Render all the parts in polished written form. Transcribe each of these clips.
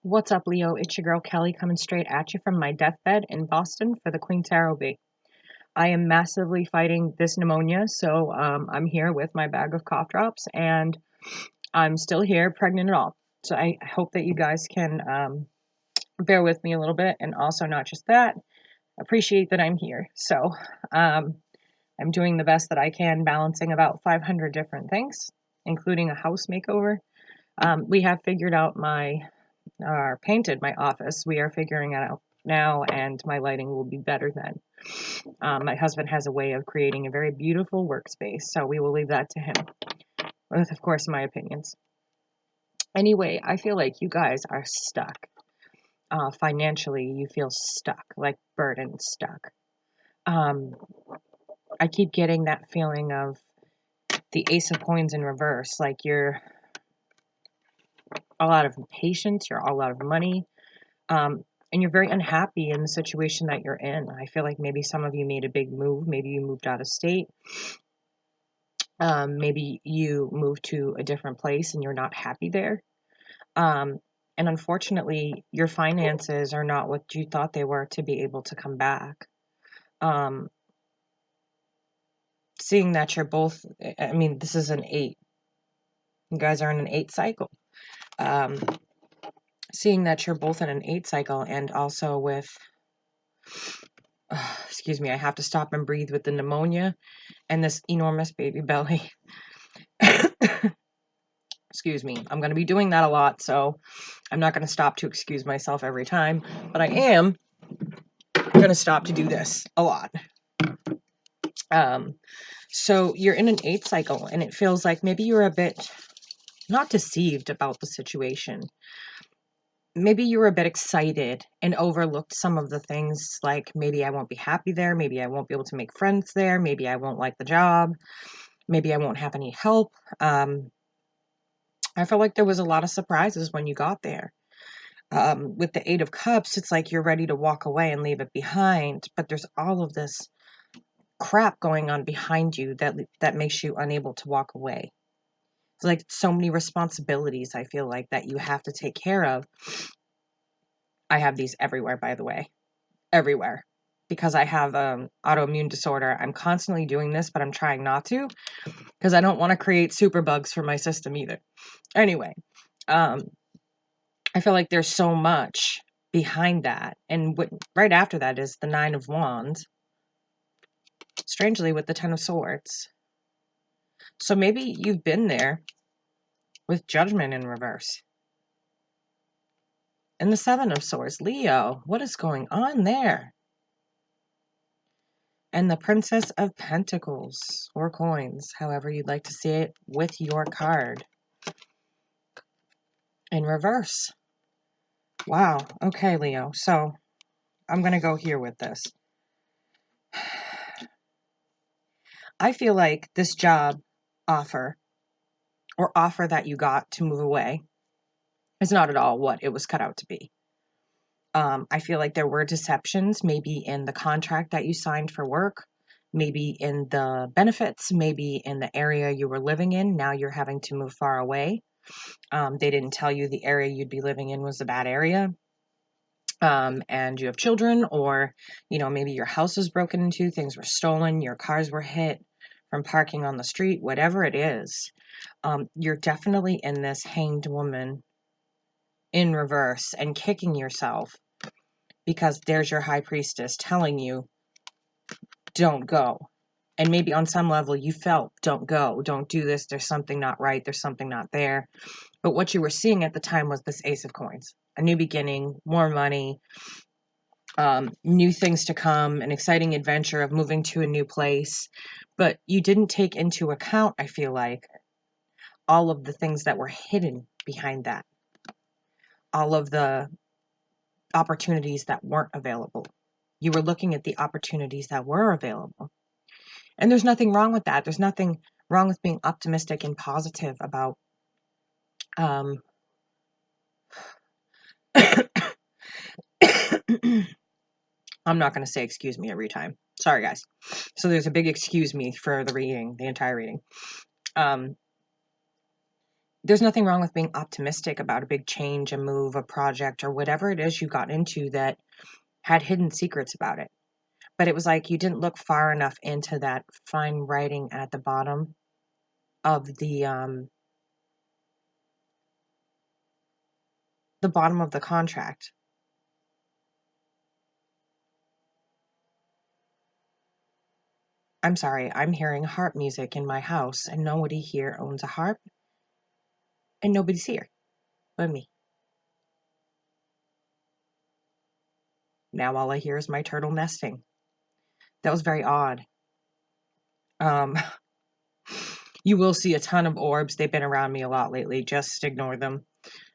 What's up, Leo? It's your girl Kelly coming straight at you from my deathbed in Boston for the Queen Tarot Bee. I am massively fighting this pneumonia, so I'm here with my bag of cough drops, and I'm still here, pregnant and all. So I hope that you guys can bear with me a little bit, and also not just that, appreciate that I'm here. So I'm doing the best that I can, balancing about 500 different things, including a house makeover. We have figured out painted my office. We are figuring it out now, and my lighting will be better then. My husband has a way of creating a very beautiful workspace, so we will leave that to him, with, of course, my opinions. Anyway, I feel like you guys are stuck. Financially, you feel stuck, like burdened stuck. I keep getting that feeling of the Ace of Coins in reverse, like you're all out of patience, you're all out of money, and you're very unhappy in the situation that you're in. I feel like maybe some of you made a big move. Maybe you moved out of state. Maybe you moved to a different place and you're not happy there. And unfortunately, your finances are not what you thought they were to be able to come back. Seeing that you're both, I mean, this is an 8. You guys are in an 8 cycle. Seeing that you're both in an 8 cycle, and also with, excuse me, I have to stop and breathe with the pneumonia and this enormous baby belly. Excuse me. I'm going to be doing that a lot, so I'm not going to stop to excuse myself every time, but I am going to stop to do this a lot. So you're in an 8 cycle, and it feels like maybe you're a bit not deceived about the situation. Maybe you were a bit excited and overlooked some of the things, like maybe I won't be happy there, maybe I won't be able to make friends there, maybe I won't like the job, maybe I won't have any help. I feel like there was a lot of surprises when you got there. With the 8 of Cups, it's like you're ready to walk away and leave it behind, but there's all of this crap going on behind you that makes you unable to walk away. It's like so many responsibilities, I feel like, that you have to take care of. I have these everywhere, by the way. Everywhere. Because I have autoimmune disorder. I'm constantly doing this, but I'm trying not to, because I don't want to create superbugs for my system either. Anyway, I feel like there's so much behind that. And right after that is the 9 of Wands. Strangely, with the 10 of Swords. So maybe you've been there with Judgment in reverse. And the 7 of Swords. Leo, what is going on there? And the Princess of Pentacles, or coins, however you'd like to see it, with your card. In reverse. Wow. Okay, Leo. So I'm going to go here with this. I feel like this job offer, or offer that you got to move away, is not at all what it was cut out to be. I feel like there were deceptions, maybe in the contract that you signed for work, maybe in the benefits, maybe in the area you were living in. Now you're having to move far away. They didn't tell you the area you'd be living in was a bad area. And you have children, or, maybe your house was broken into, things were stolen, your cars were hit from parking on the street, whatever it is. You're definitely in this hanged woman in reverse and kicking yourself, because there's your high priestess telling you, don't go. And maybe on some level you felt, don't go, don't do this, there's something not right, there's something not there. But what you were seeing at the time was this Ace of Coins, a new beginning, more money, new things to come, an exciting adventure of moving to a new place. But you didn't take into account, I feel like, all of the things that were hidden behind that. All of the opportunities that weren't available. You were looking at the opportunities that were available. And there's nothing wrong with that. There's nothing wrong with being optimistic and positive about I'm not going to say excuse me every time. Sorry, guys. So there's a big excuse me for the reading, the entire reading. there's nothing wrong with being optimistic about a big change, a move, a project, or whatever it is you got into that had hidden secrets about it. But it was like you didn't look far enough into that fine writing at the bottom of the bottom of the contract. I'm sorry, I'm hearing harp music in my house, and nobody here owns a harp, and nobody's here but me. Now all I hear is my turtle nesting. That was very odd. Um, you will see a ton of orbs. They've been around me a lot lately. Just ignore them,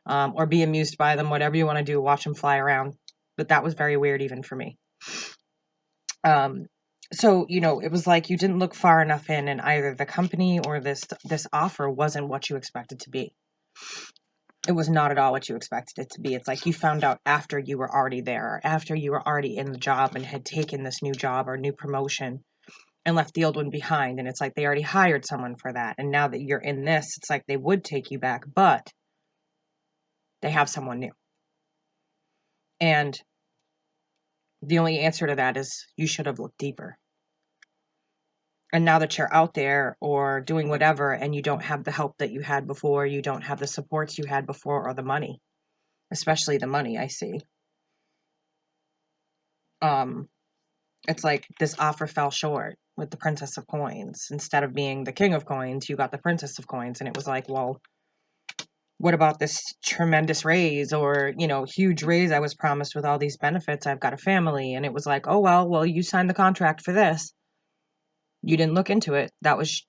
or be amused by them. Whatever you want to do, watch them fly around. But that was very weird even for me. So, it was like you didn't look far enough in, and either the company or this offer wasn't what you expected to be. It was not at all what you expected it to be. It's like you found out after you were already there, or after you were already in the job and had taken this new job or new promotion and left the old one behind. And it's like they already hired someone for that. And now that you're in this, it's like they would take you back, but they have someone new. And the only answer to that is you should have looked deeper. And now that you're out there or doing whatever, and you don't have the help that you had before, you don't have the supports you had before, or the money, especially the money, I see. It's like this offer fell short with the Princess of Coins. Instead of being the King of Coins, you got the Princess of Coins. And it was like, well, what about this tremendous raise or, huge raise I was promised with all these benefits? I've got a family. And it was like, oh, well, you signed the contract for this. You didn't look into it. That was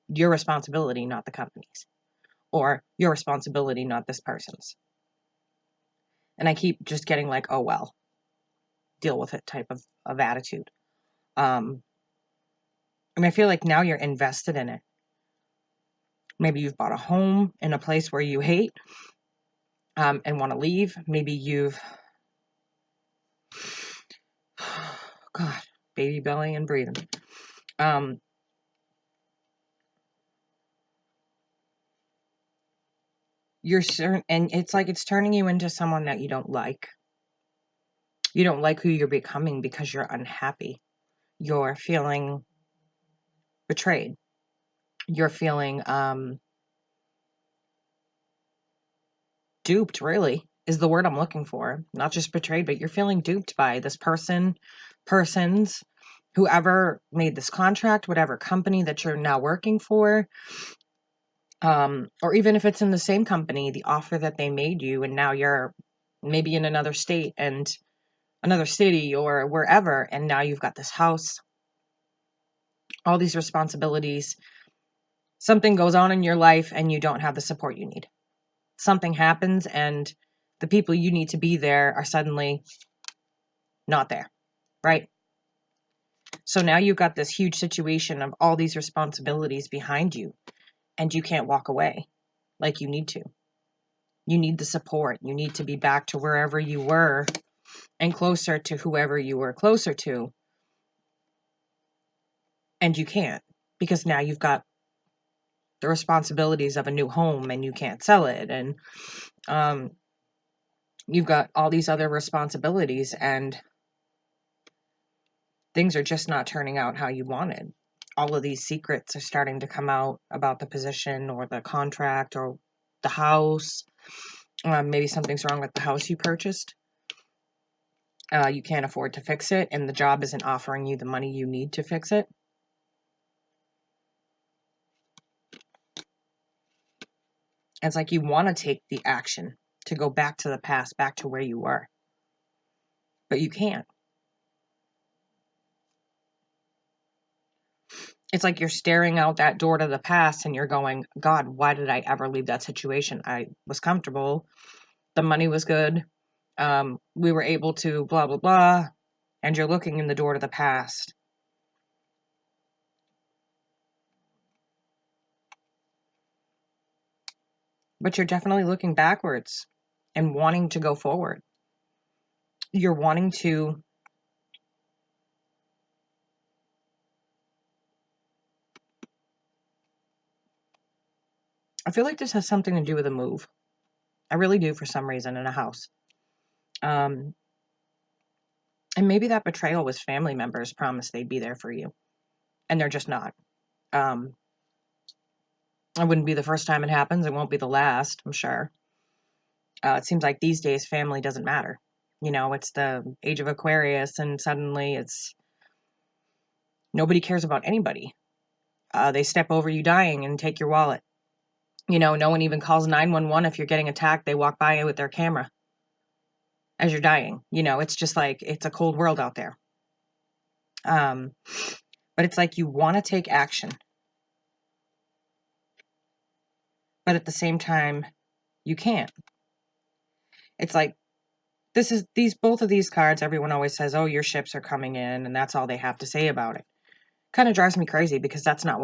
your responsibility, not the company's. Or your responsibility, not this person's. And I keep just getting like, oh, well, deal with it type of attitude. And I feel like now you're invested in it. Maybe you've bought a home in a place where you hate and want to leave. Maybe you've, God, baby belly and breathing. You're certain, and it's like it's turning you into someone that you don't like. You don't like who you're becoming because you're unhappy. You're feeling betrayed. You're feeling duped, really, is the word I'm looking for. Not just betrayed, but you're feeling duped by this persons, whoever made this contract, whatever company that you're now working for. Or even if it's in the same company, the offer that they made you, and now you're maybe in another state and another city or wherever, and now you've got this house, all these responsibilities. Something goes on in your life and you don't have the support you need. Something happens and the people you need to be there are suddenly not there, right? So now you've got this huge situation of all these responsibilities behind you, and you can't walk away like you need to. You need the support. You need to be back to wherever you were and closer to whoever you were closer to. And you can't, because now you've got the responsibilities of a new home and you can't sell it. And you've got all these other responsibilities, and things are just not turning out how you wanted. All of these secrets are starting to come out about the position or the contract or the house. Maybe something's wrong with the house you purchased. You can't afford to fix it, and the job isn't offering you the money you need to fix it. It's like you want to take the action to go back to the past, back to where you were, but you can't. It's like you're staring out that door to the past and you're going, God, why did I ever leave that situation? I was comfortable. The money was good. We were able to blah, blah, blah. And you're looking in the door to the past. But you're definitely looking backwards and wanting to go forward. You're wanting to I feel like this has something to do with a move. I really do, for some reason, in a house. And maybe that betrayal was family members promised they'd be there for you, and they're just not. It wouldn't be the first time it happens. It won't be the last, I'm sure. It seems like these days family doesn't matter. It's the age of Aquarius, and suddenly it's nobody cares about anybody. They step over you dying and take your wallet. No one even calls 911 if you're getting attacked. They walk by you with their camera as you're dying. It's just like, it's a cold world out there. But it's like you want to take action, but at the same time, you can't. It's like, both of these cards, everyone always says, oh, your ships are coming in, and that's all they have to say about it. Kind of drives me crazy, because that's not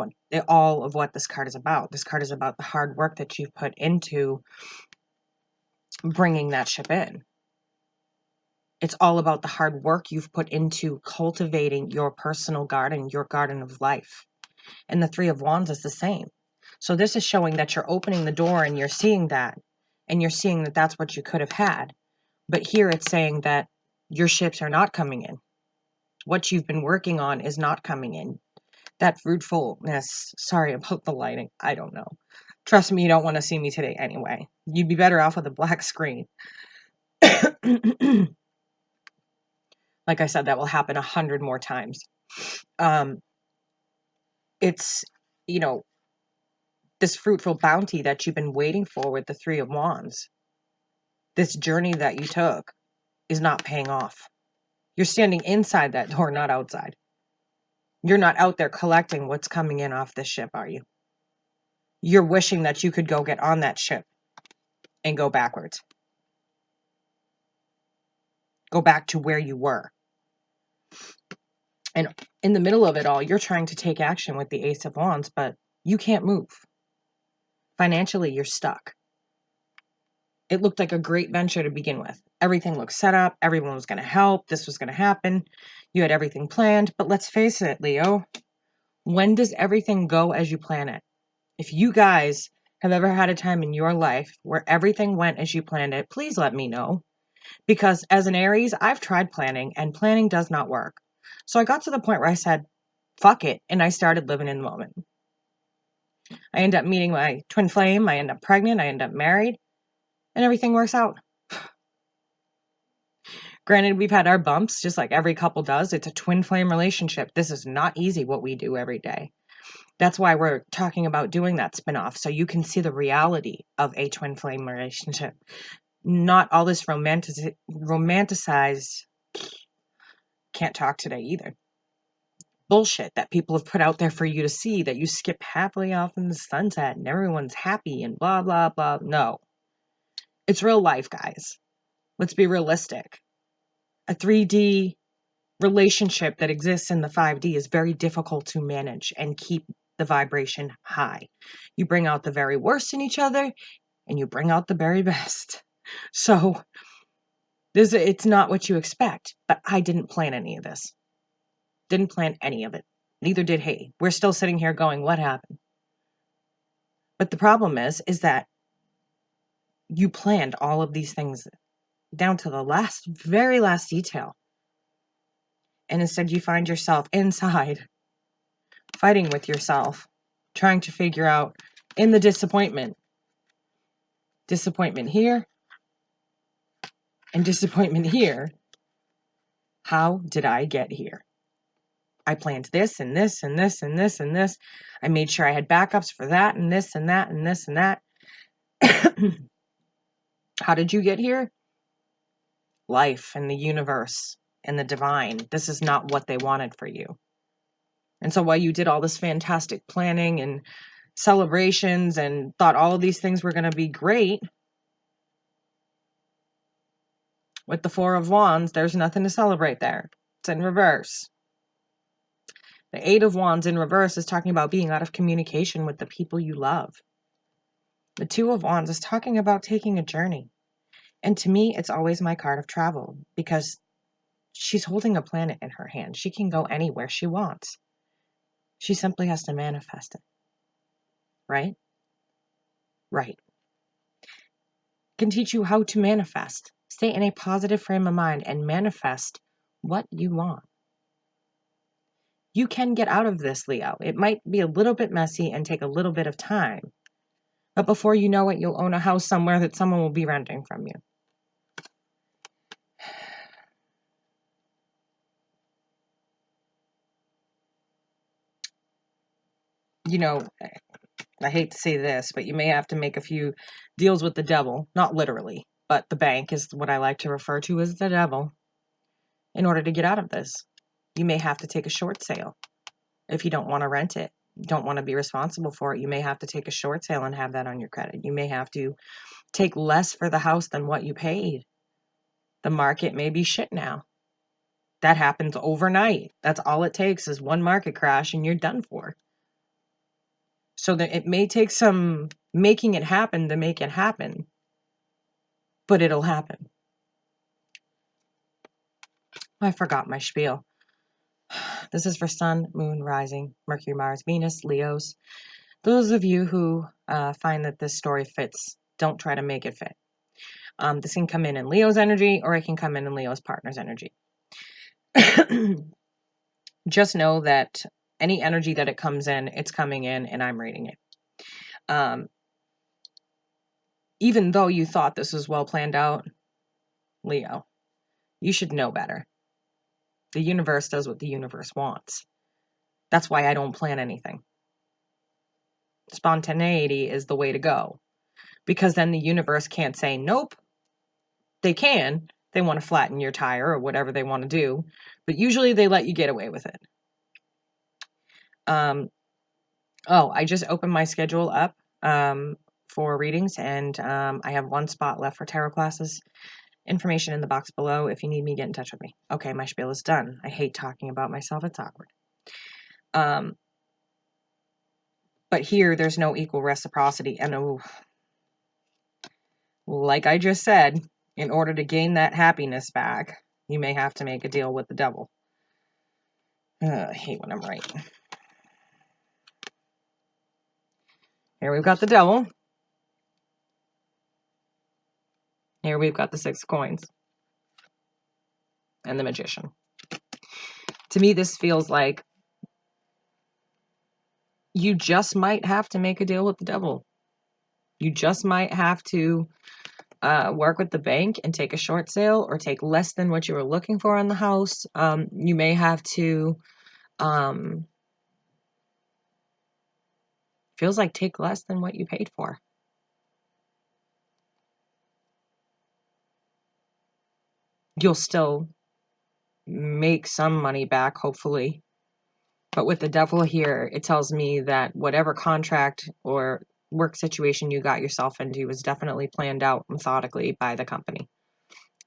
all of what this card is about. This card is about the hard work that you've put into bringing that ship in. It's all about the hard work you've put into cultivating your personal garden, your garden of life. And the Three of Wands is the same. So this is showing that you're opening the door and you're seeing that. And you're seeing that that's what you could have had. But here it's saying that your ships are not coming in. What you've been working on is not coming in. That fruitfulness, sorry about the lighting, I don't know. Trust me, you don't want to see me today anyway. You'd be better off with a black screen. Like I said, that will happen 100 more times. It's, this fruitful bounty that you've been waiting for with the Three of Wands. This journey that you took is not paying off. You're standing inside that door, not outside. You're not out there collecting what's coming in off this ship, are you? You're wishing that you could go get on that ship and go backwards. Go back to where you were. And in the middle of it all, you're trying to take action with the Ace of Wands, but you can't move. Financially, you're stuck. It looked like a great venture to begin with. Everything looked set up. Everyone was going to help. This was going to happen. You had everything planned. But let's face it, Leo. When does everything go as you plan it? If you guys have ever had a time in your life where everything went as you planned it, please let me know. Because as an Aries, I've tried planning, and planning does not work. So I got to the point where I said, fuck it, and I started living in the moment. I end up meeting my twin flame. I end up pregnant. I end up married. And everything works out. Granted, we've had our bumps, just like every couple does. It's a twin flame relationship. This is not easy, what we do every day. That's why we're talking about doing that spinoff, so you can see the reality of a twin flame relationship. Not all this romanticized, can't talk today either, bullshit that people have put out there for you to see, that you skip happily off in the sunset and everyone's happy and blah, blah, blah. No. It's real life, guys. Let's be realistic. A 3D relationship that exists in the 5D is very difficult to manage and keep the vibration high. You bring out the very worst in each other, and you bring out the very best. So it's not what you expect. But I didn't plan any of this. Didn't plan any of it. Neither did he. We're still sitting here going, what happened? But the problem is that you planned all of these things down to the very last detail. And instead you find yourself inside, fighting with yourself, trying to figure out in the disappointment here and disappointment here, how did I get here? I planned this and this and this and this and this. I made sure I had backups for that and this and that and this and that. How did you get here? Life and the universe and the divine. This is not what they wanted for you. And so while you did all this fantastic planning and celebrations and thought all of these things were going to be great, with the Four of Wands, there's nothing to celebrate there. It's in reverse. The Eight of Wands in reverse is talking about being out of communication with the people you love. The Two of Wands is talking about taking a journey. And to me, it's always my card of travel, because she's holding a planet in her hand. She can go anywhere she wants. She simply has to manifest it. Right? right. Can teach you how to manifest. Stay in a positive frame of mind and manifest what you want. You can get out of this, Leo. It might be a little bit messy and take a little bit of time. But before you know it, you'll own a house somewhere that someone will be renting from you. You know, I hate to say this, but you may have to make a few deals with the devil. Not literally, but the bank is what I like to refer to as the devil. In order to get out of this, you may have to take a short sale. If you don't want to rent it, don't want to be responsible for it, you may have to take a short sale and have that on your credit. You may have to take less for the house than what you paid. The market may be shit now. That happens overnight. That's all it takes is one market crash and you're done for. So that it may take some making it happen to make it happen, but it'll happen. I forgot my spiel. This is for Sun, Moon, Rising, Mercury, Mars, Venus, Leos. Those of you who find that this story fits, don't try to make it fit. This can come in Leo's energy, or it can come in Leo's partner's energy. Just know that any energy that it comes in, it's coming in, and I'm reading it. Even though you thought this was well planned out, Leo, you should know better. The universe does what the universe wants. That's why I don't plan anything. Spontaneity is the way to go. Because then the universe can't say, nope. They can. They want to flatten your tire or whatever they want to do. But usually they let you get away with it. I just opened my schedule up for readings, and I have one spot left for tarot classes. Information in the box below. If you need me, get in touch with me. Okay, my spiel is done. I hate talking about myself. It's awkward. But here, there's no equal reciprocity. And like I just said, in order to gain that happiness back, you may have to make a deal with the devil. I hate when I'm right. Here we've got the devil. Here we've got the 6 of coins. And the magician. To me, this feels like you just might have to make a deal with the devil. You just might have to work with the bank and take a short sale or take less than what you were looking for on the house. You may have to, feels like take less than what you paid for. You'll still make some money back, hopefully. But with the devil here, it tells me that whatever contract or work situation you got yourself into was definitely planned out methodically by the company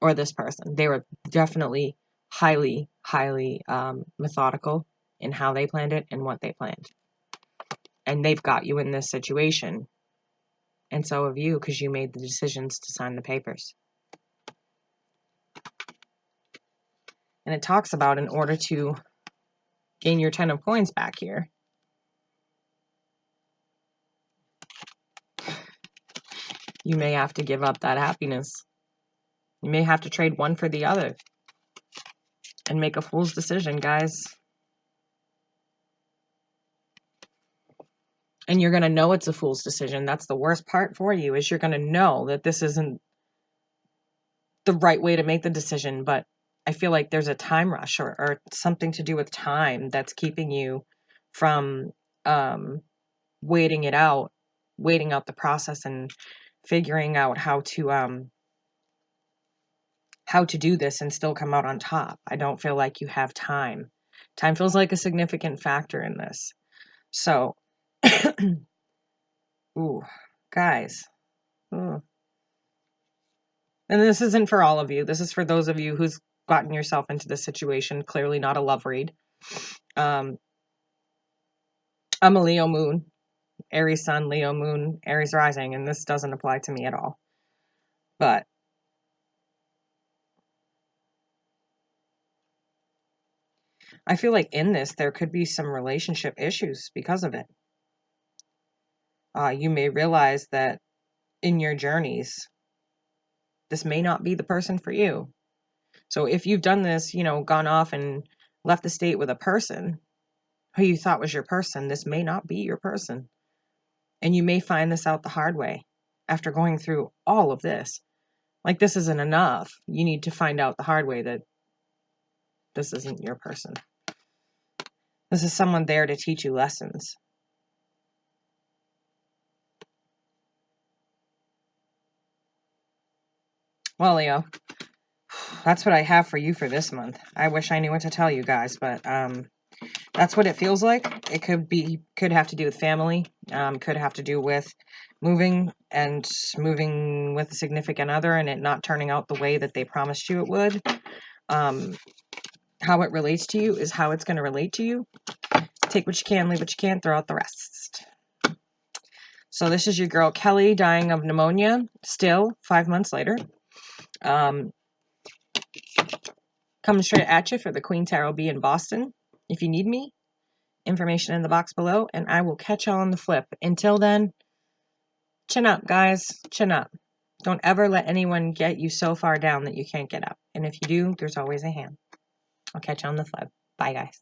or this person. They were definitely highly, highly methodical in how they planned it and what they planned. And they've got you in this situation. And so have you, because you made the decisions to sign the papers. And it talks about in order to gain your 10 of coins back here, you may have to give up that happiness. You may have to trade one for the other and make a fool's decision, guys. And you're going to know it's a fool's decision. That's the worst part for you, is you're going to know that this isn't the right way to make the decision. But I feel like there's a time rush or something to do with time that's keeping you from waiting out the process and figuring out how to do this and still come out on top. I don't feel like you have time. Time feels like a significant factor in this. So, ooh, guys. Ooh. And this isn't for all of you. This is for those of you who's gotten yourself into this situation. Clearly not a love read. I'm a Leo moon, Aries sun, Leo moon, Aries rising, and this doesn't apply to me at all. But I feel like in this, there could be some relationship issues because of it. You may realize that in your journeys, this may not be the person for you. So if you've done this, gone off and left the state with a person who you thought was your person, this may not be your person. And you may find this out the hard way after going through all of this. Like, this isn't enough. You need to find out the hard way that this isn't your person. This is someone there to teach you lessons. Well, Leo, that's what I have for you for this month. I wish I knew what to tell you guys, but that's what it feels like. It could have to do with family, could have to do with moving with a significant other and it not turning out the way that they promised you it would. How it relates to you is how it's going to relate to you. Take what you can, leave what you can't, throw out the rest. So this is your girl Kelly, dying of pneumonia, still 5 months later. Coming straight at you for the Queen Tarot B in Boston. If you need me, information in the box below, and I will catch y'all on the flip. Until then, chin up, guys. Chin up. Don't ever let anyone get you so far down that you can't get up. And if you do, there's always a hand. I'll catch you on the flip. Bye, guys.